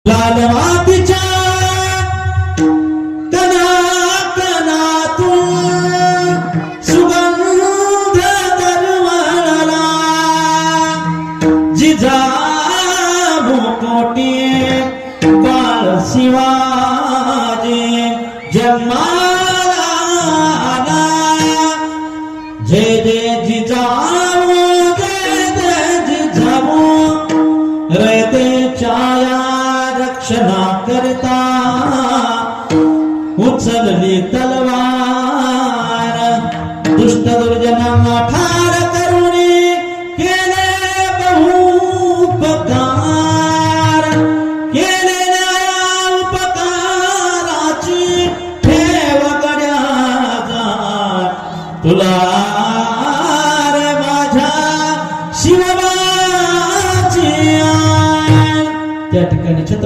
लाल मातीच्या कणाकणातून सुगंध दरवळला जिजाऊ कोटी बाळ शिवाजी जन्माला आला जय जय जिजाऊ जय जय जिजाऊ रयतेच्या रक्षणा करता उचलली तलवार दुष्ट दुर्जनांना ठार करुणी केले बहुपकार केलेल्या उपकाराची ठेव गड्याचा तुला रे माझ्या शिवबाची त्या ठिकाणी छत्रपती